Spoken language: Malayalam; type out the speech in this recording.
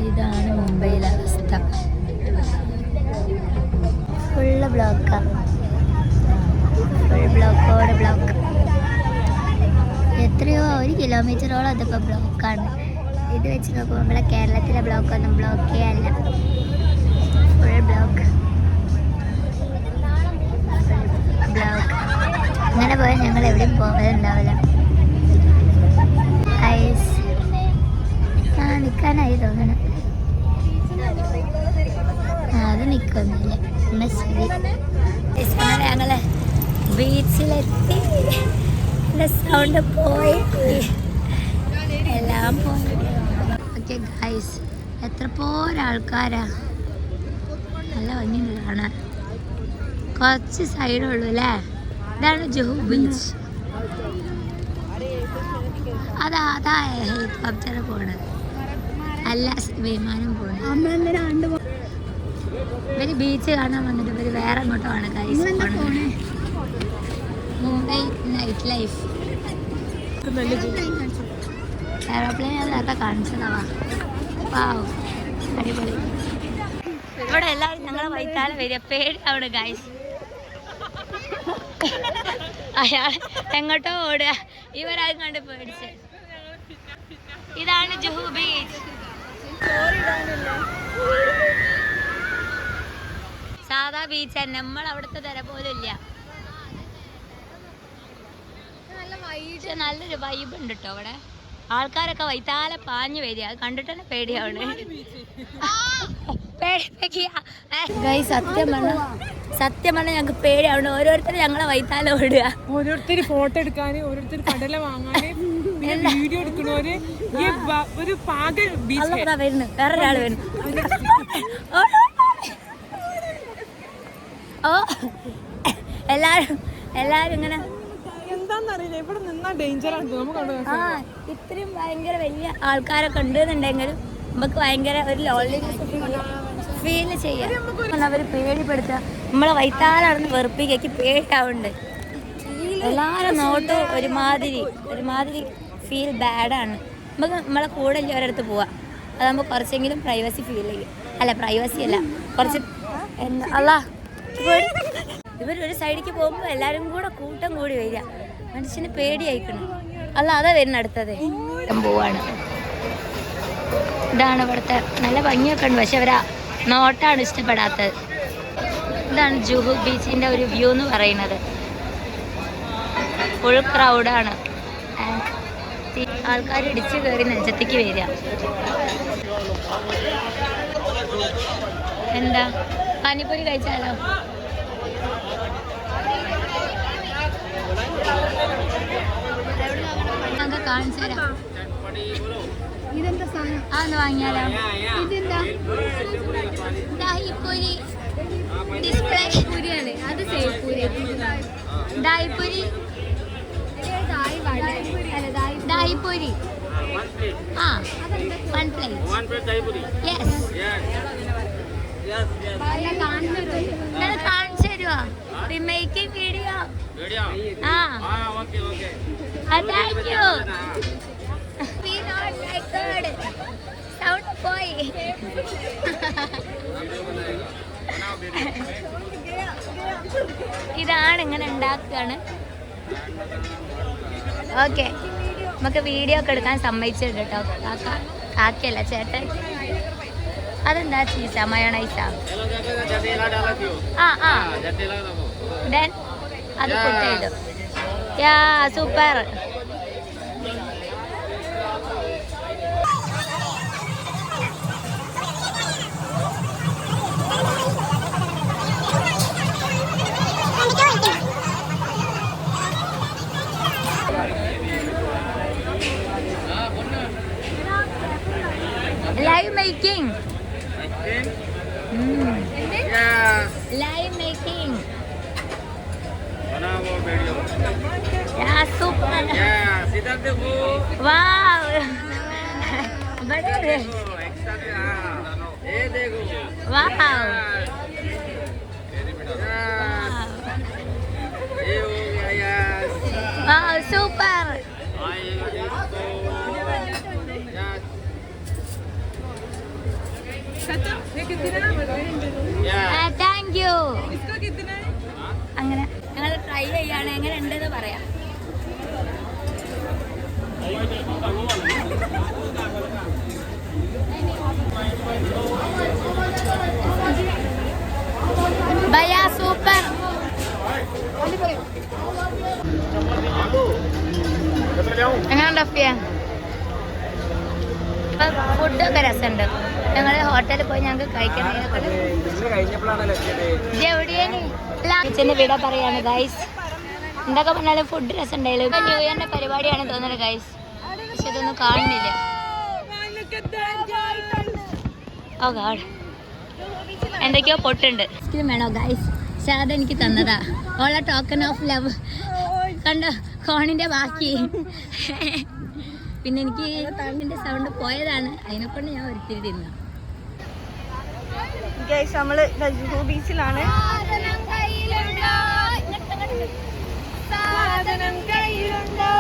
ഇതാണ് മുംബൈയിലെ അവസ്ഥ. ഫുള്ള് ബ്ലോക്കാണ്. ഫുൾ ബ്ലോക്കോട് ബ്ലോക്ക്. എത്രയോ 1 കിലോമീറ്ററോളം അതിപ്പോൾ ബ്ലോക്കാണ്. ഇത് വെച്ച് നോക്കുമ്പോൾ നമ്മളെ കേരളത്തിലെ ബ്ലോക്കൊന്നും ബ്ലോക്കേ അല്ല. Full block block. അങ്ങനെ പോയാൽ ഞങ്ങൾ എവിടെയും പോകലുണ്ടാവില്ല. ഐസ് നിൽക്കാനായി തോന്നണം. അത് നിൽക്കൊന്നുമില്ല. എന്നാ ശരി. ഞങ്ങള് ബീച്ചിലെത്തി. സൗണ്ട് പോയി, എല്ലാം പോയി. ഓക്കെ ഗൈസ്, എത്ര പോരാൾക്കാരാ. നല്ല ഭംഗിയുണ്ട് കാണാൻ. കുറച്ച് സൈഡുള്ളൂ അല്ലേ. ഇതാണ് ജുഹു ബീച്ച്. അതാ ഹെലികോപ്റ്റർ പോണത് അല്ല, വിമാനം പോണത്. ഇവര് ബീച്ച് കാണാൻ വന്നിട്ട് ഇവര് വേറെ അങ്ങോട്ടാണ് ഗൈസ് പോണത്. Mumbai night life. എയർപ്ലെയിൻ അതൊക്കെ കാണിച്ചതാവാ. വാവ്, അടിപൊളി. ഇവിടെ എല്ലാവരും ഞങ്ങളെ വൈത്താലെ വരിക. പേടിയാവണ് ഗൈസ്. അയാൾ എങ്ങോട്ടോ ഓടുക. ഇവരാരും കണ്ട് പേടിച്ച്. ഇതാണ് ജുഹു ബീച്ച്. സാധാ ബീച്ച് തന്നെ, നമ്മൾ അവിടുത്തെ തര പോലും ഇല്ല. നല്ലൊരു വൈബ് ഉണ്ട് കേട്ടോ അവിടെ. ആൾക്കാരൊക്കെ വൈത്താലെ പാഞ്ഞു വരിക. അത് കണ്ടിട്ട് തന്നെ പേടിയാവണ്. സത്യം പറഞ്ഞാൽ ഞങ്ങൾക്ക് പേടിയാവണം. ഓരോരുത്തർ ഞങ്ങളെ വൈത്താലെ ഓടുക. ഓരോരുത്തർ ഫോട്ടോ എടുക്കാന്, ഓരോരുത്തർ കടല വാങ്ങാന്, വീഡിയോ എടുക്കണോര്. ഒരു പാകൽ വരുന്നു, വേറൊരാള് വരുന്നു. ഓ, എല്ലാരും ഇങ്ങനെ എന്താന്നറിയില്ല. ഇവിടെ നിന്നാ ഡേഞ്ചറാണ്. ഇത്രയും ഭയങ്കര വലിയ ആൾക്കാരൊക്കെ ഉണ്ടെന്നുണ്ടെങ്കിലും നമുക്ക് ഭയങ്കര ഒരു ലോൺലിനെസ് ഫീൽ ചെയ്യാം. അവർ പേടിപ്പെടുത്തുക, നമ്മളെ വൈത്താലാണെന്ന് വെറുപ്പിക്ക് പേടിയാവുന്നുണ്ട്. എല്ലാവരും നോട്ട് ഒരുമാതിരി ഫീൽ ബാഡാണ്. നമുക്ക് നമ്മളെ കൂടെ ഒരിടത്ത് പോവാം. അതാകുമ്പോൾ കുറച്ചെങ്കിലും പ്രൈവസി ഫീൽ ചെയ്യും. അല്ല, പ്രൈവസി അല്ല, കുറച്ച് അല്ലാ. ഇവരൊരു സൈഡിലേക്ക് പോകുമ്പോൾ എല്ലാവരും കൂടെ കൂട്ടം കൂടി വരിക. മനുഷ്യന് പേടിയായിക്കണം. അല്ല, അതാ വരുന്ന അടുത്തത് പോവാണ്. ഇതാണ് ഇവിടുത്തെ. നല്ല ഭംഗിയൊക്കെ ഉണ്ട്, പക്ഷെ അവരാ നോട്ടാണ് ഇഷ്ടപ്പെടാത്തത്. ഇതാണ് ജുഹു ബീച്ചിൻ്റെ ഒരു വ്യൂ എന്ന് പറയുന്നത്. ഫുൾ ക്രൗഡാണ്. ആൾക്കാർ ഇടിച്ചു കയറി നെഞ്ചത്തേക്ക് വരിക. എന്താ പാനിപ്പൂരി കഴിച്ചാലോ? നമുക്ക് കാണിച്ചു തരാം. ഇതെന്താ സാധനം? അതൊന്ന് വാങ്ങിയാലോ? ഇതെന്താ? ദാഹിപ്പൂരി ഡിസ്പ്ലേ പൂരിയാണ്. അത് സേവ്പൂരി. ദാഹിപ്പൂരി. ദാഹിപ്പൂരി. ആ, 1 plate. യെസ്. കാണിച്ചു തരുമോ? Making video. ആ, താങ്ക് യു. സൗണ്ട് പോയി. ഇതാണ് ഇങ്ങനെ ഉണ്ടാക്കുകയാണ്. ഓക്കെ, നമുക്ക് വീഡിയോ ഒക്കെ എടുക്കാൻ സമ്മതിച്ചിട്ടുണ്ട് കേട്ടോ. കാക്കയല്ല ചേട്ടൻ. അതെന്താ ചീസാ? മയോണൈസാ? ആ, ദെൻ അത് പുട്ട് ചെയ്തു. യാ, super. Live making. Yes. Live making. Banana video. Yeah, super. Yes. Idhar dekho. Wow. Bade. Extra ye dekho. Wow. ये हो गया यार. Wow, super. ये कितना താങ്ക് യു. इसका कितना है അങ്ങനെ ഞങ്ങൾ ട്രൈ ചെയ്യാണ്, എങ്ങനെ ഉണ്ടെന്ന് പറയാം. ഭയ സൂപ്പർ. എങ്ങനെയുണ്ട് അഫിയ? ഫുഡൊക്കെ രസമുണ്ട്. ഞങ്ങൾ ഹോട്ടലിൽ പോയി ഞങ്ങൾക്ക് കഴിക്കണം. കിച്ചന്റെ വീടാ പറയാണ് ഗൈസ്. എന്തൊക്കെ പറഞ്ഞാലും ഫുഡ് രസം ഉണ്ടായാലും ന്യൂ ഇയറിന്റെ പരിപാടിയാണ് തോന്നുന്നത് ഗൈസ്. പക്ഷെ ഇതൊന്നും കാണുന്നില്ല. ഓ ഗാഡ്, എന്തൊക്കെയോ പൊട്ടുണ്ട്. ഐസ്ക്രീം വേണോ ഗൈസ്? ഷാദ എനിക്ക് തന്നതാ. ഓള ടോക്കൺ ഓഫ് ലവ്. കണ്ടോ കോണിന്റെ ബാക്കി. പിന്നെ എനിക്ക് തണ്ണിന്റെ സൗണ്ട് പോയതാണ്, അതിനെക്കൊണ്ട് ഞാൻ ഒരുത്തിരി തിന്നു. നമ്മള് ജുഹു ബീച്ചിലാണ്. സാധനം കയ്യിലുണ്ടോ